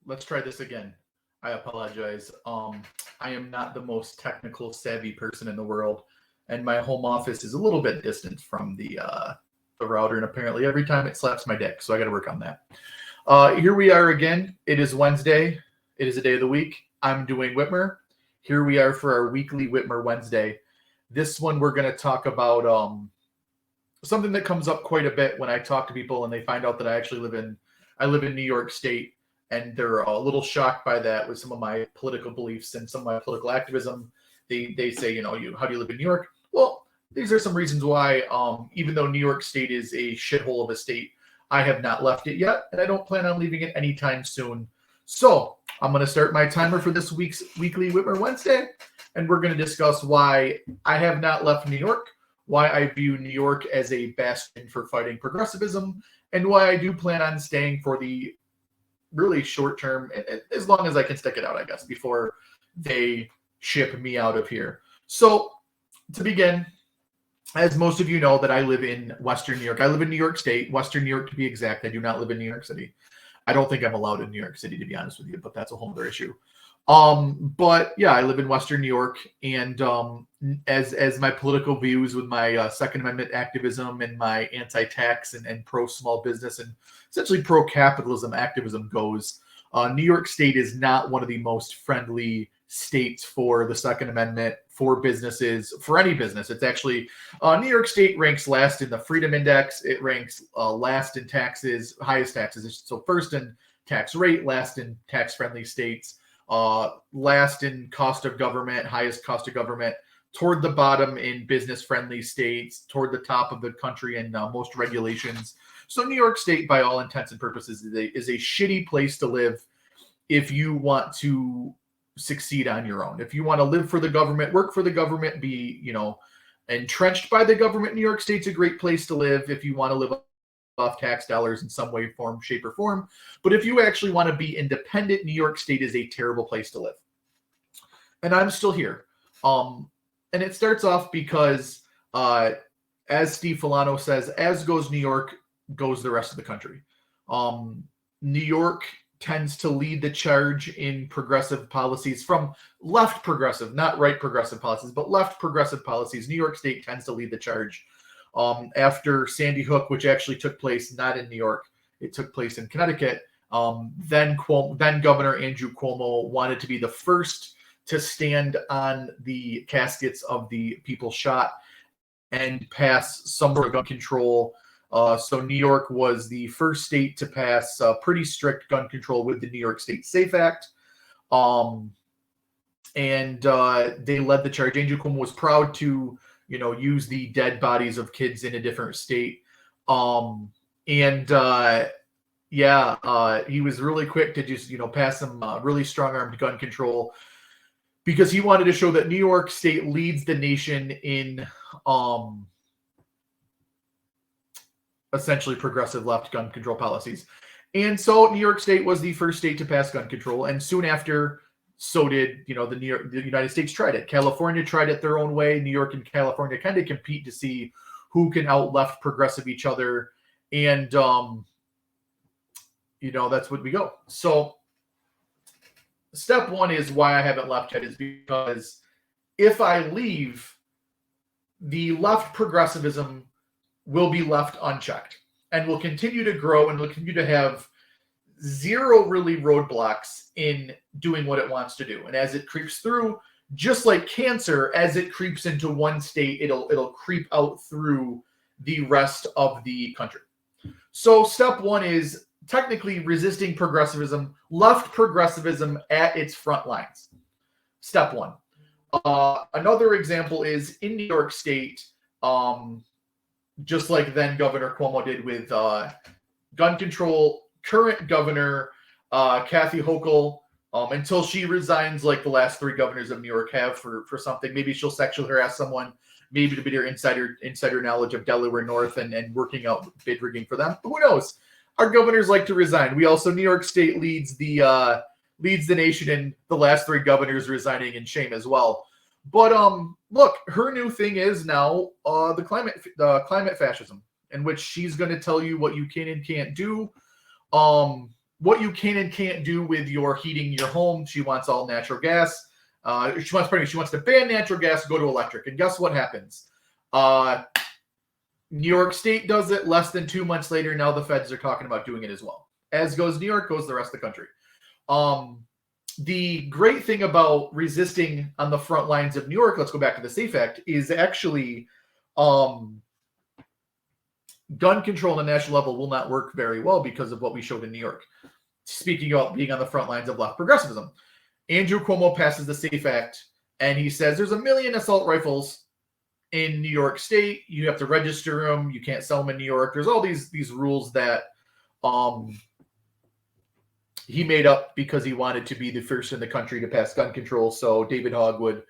Let's try this again. I apologize. I am not the most technical savvy person in the world, and my home office is a little bit distant from the router, and apparently every time it slaps my dick, so I got to work on that. Here we are again. It is Wednesday. It is a day of the week. I'm Duane Whitmer. Here we are for our weekly Whitmer Wednesday. This one we're going to talk about something that comes up quite a bit when I talk to people and they find out that I live in New York State, and they're a little shocked by that with some of my political beliefs and some of my political activism. They say, how do you live in New York? Well, these are some reasons why, even though New York State is a shithole of a state, I have not left it yet, and I don't plan on leaving it anytime soon. So I'm going to start my timer for this week's weekly Whitmer Wednesday, and we're going to discuss why I have not left New York, why I view New York as a bastion for fighting progressivism, and why I do plan on staying for the really short term, as long as I can stick it out, I guess, before they ship me out of here. So to begin, as most of you know, that I live in Western New York. I live in New York State, Western New York to be exact. I do not live in New York City. I don't think I'm allowed in New York City, to be honest with you, but that's a whole other issue. But yeah, I live in Western New York, and as my political views with my Second Amendment activism and my anti-tax and pro-small business and essentially pro-capitalism activism goes, New York State is not one of the most friendly states for the Second Amendment, for businesses, for any business. It's actually, New York State ranks last in the Freedom Index. It ranks last in taxes, highest taxes. So first in tax rate, last in tax-friendly states, last in cost of government, highest cost of government, toward the bottom in business-friendly states, toward the top of the country in most regulations. So New York State, by all intents and purposes, is a shitty place to live if you want to succeed on your own. If you want to live for the government, work for the government, be, entrenched by the government, New York State's a great place to live if you want to live off tax dollars in some way, form, shape, or form. But if you actually want to be independent, New York State is a terrible place to live. And I'm still here. And it starts off because, as Steve Filano says, as goes New York, goes the rest of the country. New York tends to lead the charge in progressive policies from left progressive, not right progressive policies, but left progressive policies. New York State tends to lead the charge. After Sandy Hook, which actually took place not in New York, it took place in Connecticut. Then Governor Andrew Cuomo wanted to be the first to stand on the caskets of the people shot and pass some sort of gun control. So New York was the first state to pass pretty strict gun control with the New York State SAFE Act. And they led the charge. Andrew Cuomo was proud to, use the dead bodies of kids in a different state. He was really quick to just, pass some really strong-armed gun control because he wanted to show that New York State leads the nation in essentially progressive left gun control policies. And so New York State was the first state to pass gun control. And soon after, so did, the United States tried it. California tried it their own way. New York and California kind of compete to see who can out left progressive each other. And, that's what we go. So step one is why I haven't left yet is because if I leave, the left progressivism will be left unchecked and will continue to grow and will continue to have zero really roadblocks in doing what it wants to do. And as it creeps through, just like cancer, as it creeps into one state, it'll creep out through the rest of the country. So step one is technically resisting progressivism, left progressivism at its front lines. Step one. Another example is in New York State, just like then Governor Cuomo did with gun control, current governor Kathy Hochul, until she resigns like the last three governors of New York have for something. Maybe she'll sexually harass someone, maybe to be their insider knowledge of Delaware North and working out bid rigging for them. But who knows? Our governors like to resign. We also, New York State leads the nation in the last three governors resigning in shame as well. But look, her new thing is now the climate fascism, in which she's going to tell you what you can and can't do. what you can and can't do with your heating your home. She wants all natural gas. She wants to ban natural gas, go to electric. And guess what happens? New York State does it. Less than 2 months later, now the feds are talking about doing it as well. As goes New York, goes the rest of the country. The great thing about resisting on the front lines of New York, let's go back to the SAFE Act, is actually gun control on a national level will not work very well because of what we showed in New York. Speaking about being on the front lines of left progressivism, Andrew Cuomo passes the SAFE Act, and he says there's 1 million assault rifles in New York State. You have to register them. You can't sell them in New York. There's all these rules that he made up because he wanted to be the first in the country to pass gun control. So David Hogg was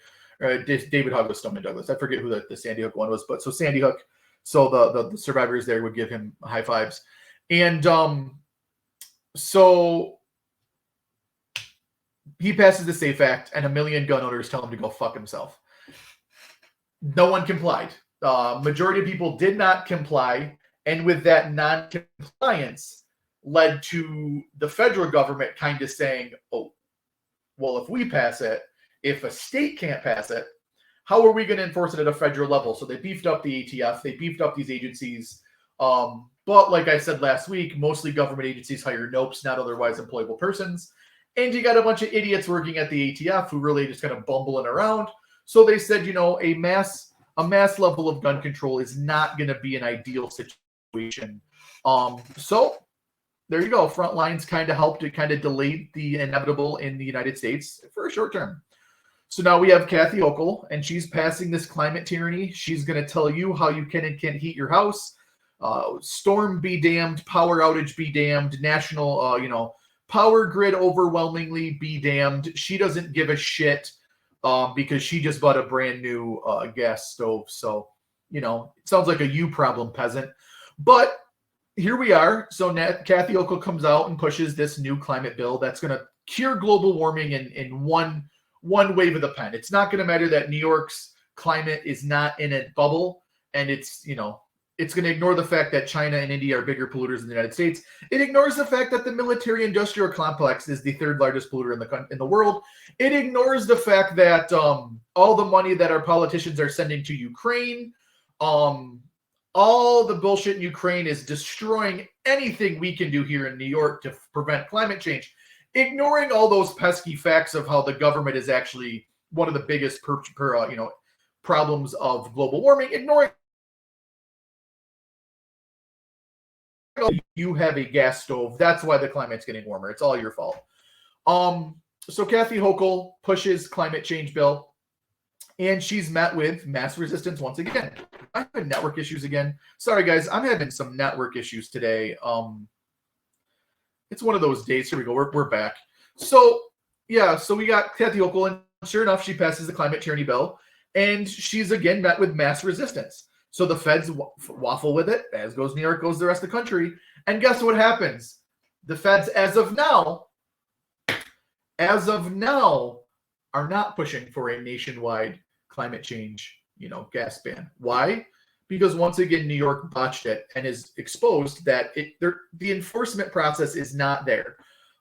Stoneman Douglas. I forget who the Sandy Hook one was, but so Sandy Hook. So the survivors there would give him high fives. And so he passes the SAFE Act, and 1 million gun owners tell him to go fuck himself. No one complied. Majority of people did not comply. And with that non-compliance led to the federal government kind of saying, oh, well, if we pass it, if a state can't pass it, how are we going to enforce it at a federal level? So they beefed up the ATF. They beefed up these agencies. But like I said last week, mostly government agencies hire nopes, not otherwise employable persons. And you got a bunch of idiots working at the ATF who really just kind of bumbling around. So they said, a mass level of gun control is not going to be an ideal situation. So there you go. Front lines kind of helped. It kind of delayed the inevitable in the United States for a short term. So now we have Kathy Hochul, and she's passing this climate tyranny. She's going to tell you how you can and can't heat your house. Storm be damned, power outage be damned, national, power grid overwhelmingly be damned. She doesn't give a shit because she just bought a brand new gas stove. So, it sounds like a you problem, peasant. But here we are. So Kathy Hochul comes out and pushes this new climate bill that's going to cure global warming in one wave of the pen. It's not going to matter that New York's climate is not in a bubble, and it's going to ignore the fact that China and India are bigger polluters than the United States. It ignores the fact that the military-industrial complex is the third largest polluter in the world. It ignores the fact that all the money that our politicians are sending to Ukraine, all the bullshit in Ukraine is destroying anything we can do here in New York to prevent climate change. Ignoring all those pesky facts of how the government is actually one of the biggest problems of global warming. Ignoring you have a gas stove. That's why the climate's getting warmer. It's all your fault. So Kathy Hochul pushes climate change bill, and she's met with mass resistance once again. I'm having network issues again. Sorry, guys. I'm having some network issues today. It's one of those days. Here we go. We're back. So, yeah. So we got Kathy Hochul, and sure enough, she passes the climate tyranny bill, and she's again met with mass resistance. So the feds waffle with it, as goes New York, goes the rest of the country. And guess what happens? The feds, as of now, are not pushing for a nationwide climate change, gas ban. Why? Because once again, New York botched it and is exposed that the enforcement process is not there.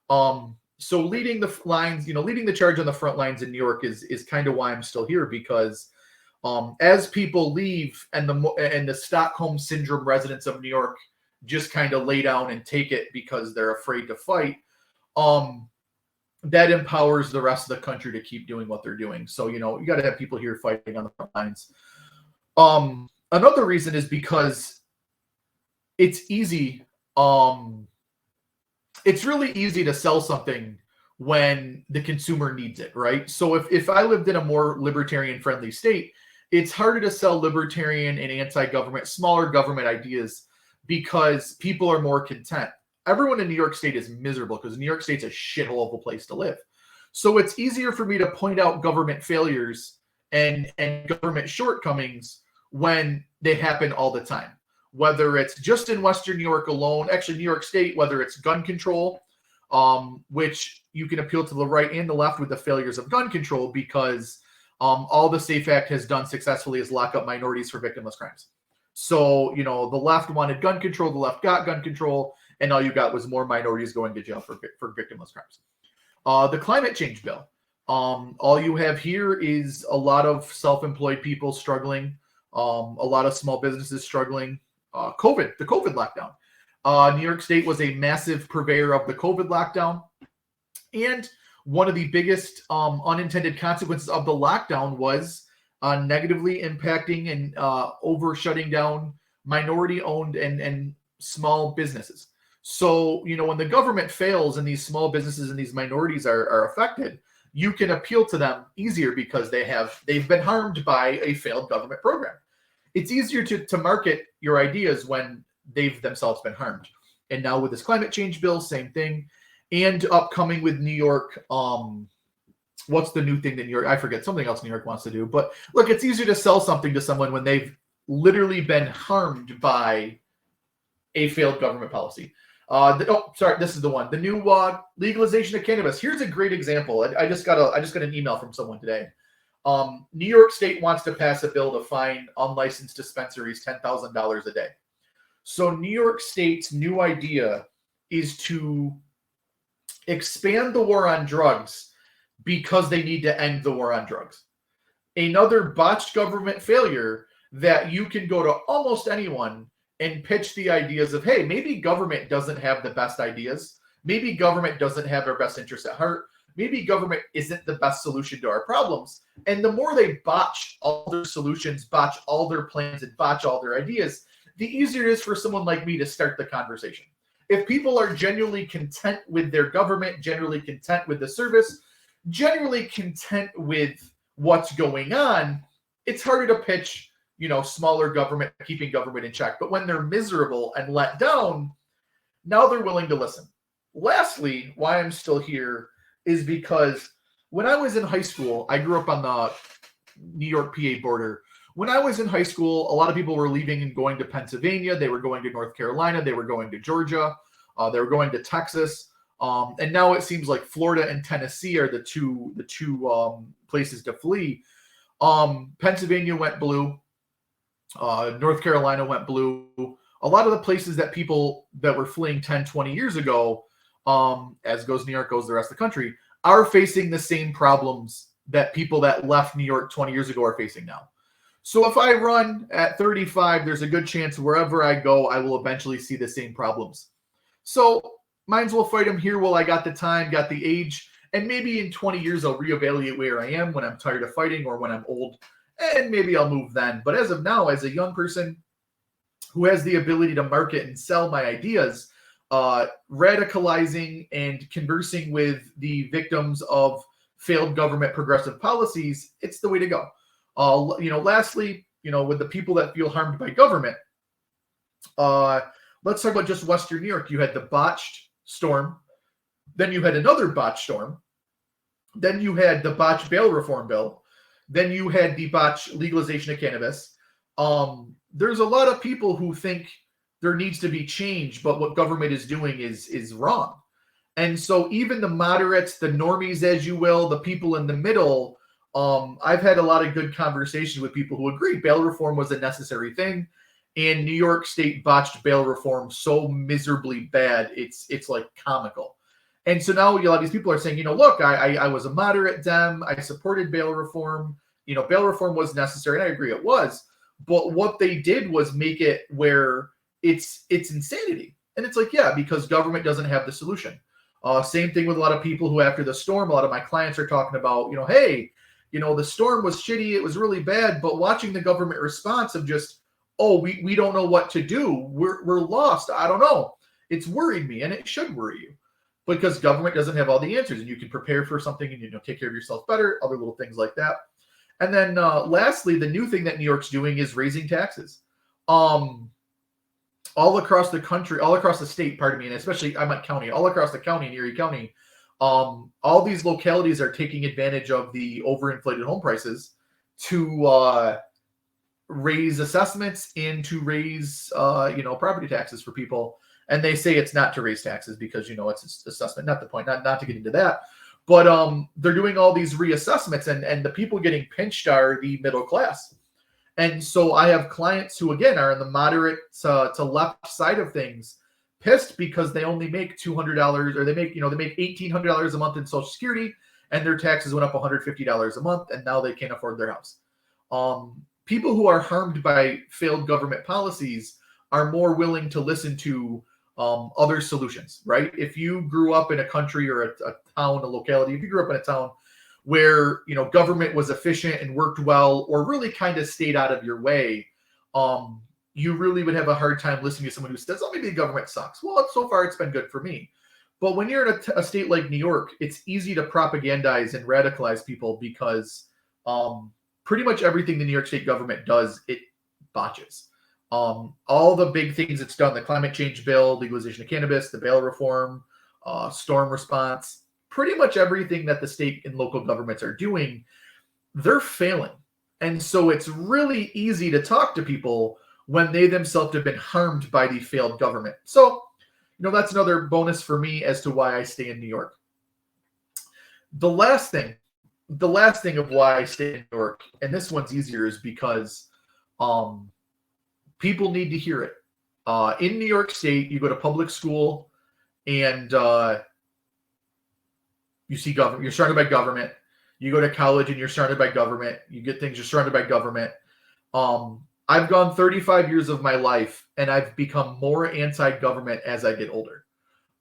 So leading the lines, leading the charge on the front lines in New York is kind of why I'm still here, because as people leave and the Stockholm Syndrome residents of New York just kind of lay down and take it because they're afraid to fight, that empowers the rest of the country to keep doing what they're doing. So, you got to have people here fighting on the front lines. Another reason is because it's easy. It's really easy to sell something when the consumer needs it, right? So if I lived in a more libertarian-friendly state, it's harder to sell libertarian and anti-government, smaller government ideas because people are more content. Everyone in New York State is miserable because New York State's a shithole of a place to live. So it's easier for me to point out government failures and government shortcomings when they happen all the time. Whether it's just in Western New York alone, actually New York State, whether it's gun control, which you can appeal to the right and the left with the failures of gun control because all the SAFE Act has done successfully is lock up minorities for victimless crimes. So, the left wanted gun control, the left got gun control, and all you got was more minorities going to jail for victimless crimes. The climate change bill. All you have here is a lot of self-employed people struggling, a lot of small businesses struggling. The COVID lockdown. New York State was a massive purveyor of the COVID lockdown. And one of the biggest unintended consequences of the lockdown was negatively impacting and over shutting down minority-owned and small businesses. So, when the government fails and these small businesses and these minorities are affected, you can appeal to them easier because they've been harmed by a failed government program. It's easier to market your ideas when they've themselves been harmed. And now with this climate change bill, same thing. And upcoming with New York, what's the new thing that New York, I forget, something else New York wants to do. But look, it's easier to sell something to someone when they've literally been harmed by a failed government policy. This is the one. The new legalization of cannabis. Here's a great example. I just got an email from someone today. New York State wants to pass a bill to fine unlicensed dispensaries $10,000 a day. So New York State's new idea is to expand the war on drugs because they need to end the war on drugs. Another botched government failure that you can go to almost anyone and pitch the ideas of, hey, maybe government doesn't have the best ideas. Maybe government doesn't have our best interests at heart. Maybe government isn't the best solution to our problems. And the more they botch all their solutions, botch all their plans, and botch all their ideas, the easier it is for someone like me to start the conversation. If people are genuinely content with their government, generally content with the service, generally content with what's going on, it's harder to pitch smaller government, keeping government in check. But when they're miserable and let down, now they're willing to listen. Lastly, why I'm still here is because when I was in high school, I grew up on the New York PA border. When I was in high school, a lot of people were leaving and going to Pennsylvania. They were going to North Carolina. They were going to Georgia. They were going to Texas. And now it seems like Florida and Tennessee are the two places to flee. Pennsylvania went blue. North Carolina went blue. A lot of the places that people that were fleeing 10, 20 years ago, as goes New York, goes the rest of the country, are facing the same problems that people that left New York 20 years ago are facing now. So if I run at 35, there's a good chance wherever I go, I will eventually see the same problems. So might as well fight them here while I got the time, got the age, and maybe in 20 years I'll reevaluate where I am when I'm tired of fighting or when I'm old, and maybe I'll move then. But as of now, as a young person who has the ability to market and sell my ideas, radicalizing and conversing with the victims of failed government progressive policies, it's the way to go. Lastly, with the people that feel harmed by government, let's talk about just Western New York. You had the botched storm, then you had another botched storm, then you had the botched bail reform bill, then you had the botched legalization of cannabis. There's a lot of people who think there needs to be change, but what government is doing is wrong. And so even the moderates, the normies, as you will, the people in the middle, I've had a lot of good conversations with people who agree bail reform was a necessary thing. And New York State botched bail reform so miserably bad, it's like comical. And so now a lot of these people are saying, look, I was a moderate Dem. I supported bail reform. Bail reform was necessary, and I agree it was. But what they did was make it where it's insanity. And it's like, yeah, because government doesn't have the solution. Same thing with a lot of people who after the storm, a lot of my clients are talking about, hey, the storm was shitty. It was really bad. But watching the government response of just, oh, we don't know what to do. We're lost. I don't know. It's worried me, and it should worry you because government doesn't have all the answers, and you can prepare for something and take care of yourself better, other little things like that. And then lastly, the new thing that New York's doing is raising taxes. All across the country, all across the state, pardon me, and especially I'm at county, all across the county, in Erie County, all these localities are taking advantage of the overinflated home prices to raise assessments and to raise, property taxes for people. And they say it's not to raise taxes because, it's assessment, not the point, not to get into that. But they're doing all these reassessments and the people getting pinched are the middle class. And so I have clients who, again, are in the moderate to left side of things pissed because they only make $200, or they make $1,800 a month in Social Security, and their taxes went up $150 a month, and now they can't afford their house. People who are harmed by failed government policies are more willing to listen to other solutions, right? If you grew up in a country or a town, a locality, if you grew up in a town where government was efficient and worked well, or really kind of stayed out of your way, you really would have a hard time listening to someone who says, "Oh, maybe the government sucks." Well, so far it's been good for me. But when you're in a state like New York, it's easy to propagandize and radicalize people because pretty much everything the New York State government does, it botches. All the big things it's done, the climate change bill, legalization of cannabis, the bail reform, storm response, pretty much everything that the state and local governments are doing, they're failing. And so it's really easy to talk to people when they themselves have been harmed by the failed government. So, that's another bonus for me as to why I stay in New York. The last thing of why I stay in New York, and this one's easier, is because people need to hear it. In New York State, you go to public school and you see government. You're surrounded by government. You go to college and you're surrounded by government. You get things, you're surrounded by government. I've gone 35 years of my life, and I've become more anti-government as I get older.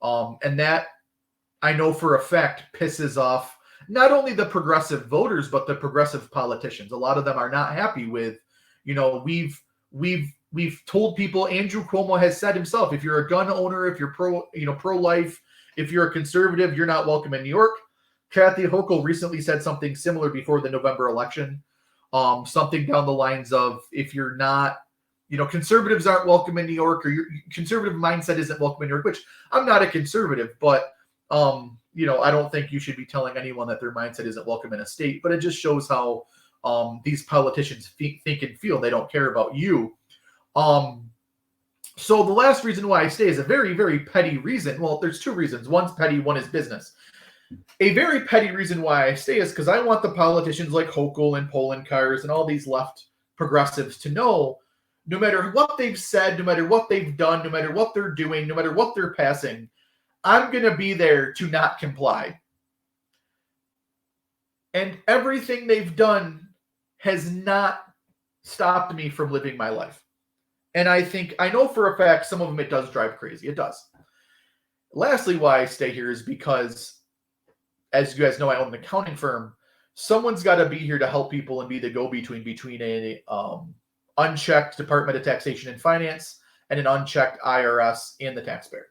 And that, I know for a fact, pisses off not only the progressive voters, but the progressive politicians. A lot of them are not happy with, we've told people, Andrew Cuomo has said himself, if you're a gun owner, if you're pro-life, if you're a conservative, you're not welcome in New York. Kathy Hochul recently said something similar before the November election. Something down the lines of, if you're not, conservatives aren't welcome in New York, or your conservative mindset isn't welcome in New York, which I'm not a conservative, but, I don't think you should be telling anyone that their mindset isn't welcome in a state, but it just shows how these politicians think and feel. They don't care about you. So the last reason why I stay is a very, very petty reason. Well, there's two reasons. One's petty, one is business. A very petty reason why I stay is because I want the politicians like Hochul and Poloncarz and all these left progressives to know, no matter what they've said, no matter what they've done, no matter what they're doing, no matter what they're passing, I'm going to be there to not comply. And everything they've done has not stopped me from living my life. And I know for a fact some of them it does drive crazy. It does. Lastly, why I stay here is because, as you guys know, I own an accounting firm. Someone's got to be here to help people and be the go-between between a unchecked Department of Taxation and Finance and an unchecked IRS and the taxpayer.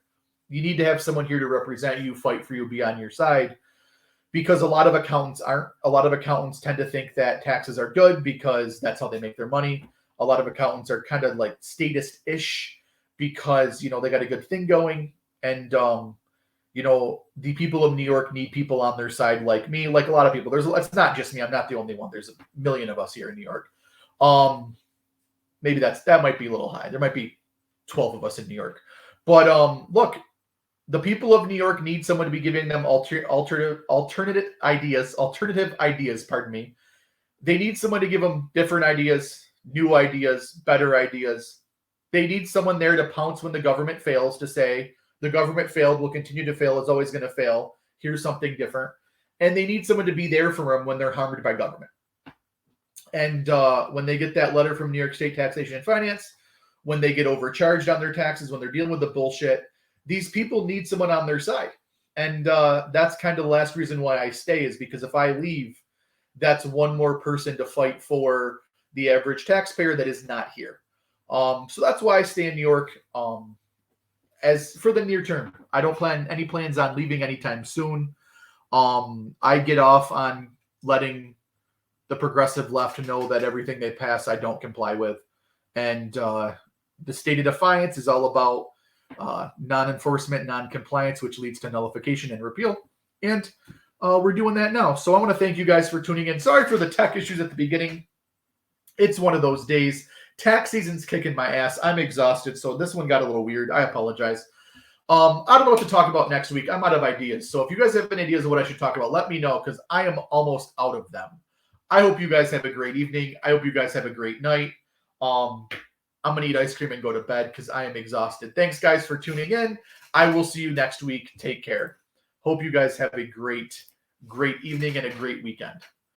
You need to have someone here to represent you, fight for you, be on your side, because a lot of accountants aren't. A lot of accountants tend to think that taxes are good because that's how they make their money. A lot of accountants are kind of like statist-ish because, they got a good thing going. And, the people of New York need people on their side like me, like a lot of people. It's not just me. I'm not the only one. There's a million of us here in New York. Maybe that might be a little high. There might be 12 of us in New York. But look, the people of New York need someone to be giving them alternative ideas, pardon me. They need someone to give them different ideas, new ideas, better ideas. They need someone there to pounce when the government fails, to say, the government failed, will continue to fail, is always going to fail. Here's something different. And they need someone to be there for them when they're harmed by government. And when they get that letter from New York State Taxation and Finance, when they get overcharged on their taxes, when they're dealing with the bullshit, these people need someone on their side. And that's kind of the last reason why I stay, is because if I leave, that's one more person to fight for the average taxpayer that is not here. So that's why I stay in New York. As for the near term, I don't plan any plans on leaving anytime soon. I get off on letting the progressive left know that everything they pass, I don't comply with. And the state of defiance is all about non-enforcement, non-compliance, which leads to nullification and repeal. And we're doing that now. So I want to thank you guys for tuning in. Sorry for the tech issues at the beginning. It's one of those days. Tax season's kicking my ass. I'm exhausted, so this one got a little weird. I apologize. I don't know what to talk about next week. I'm out of ideas. So if you guys have any ideas of what I should talk about, let me know, because I am almost out of them. I hope you guys have a great evening. I hope you guys have a great night. I'm going to eat ice cream and go to bed because I am exhausted. Thanks, guys, for tuning in. I will see you next week. Take care. Hope you guys have a great evening and a great weekend.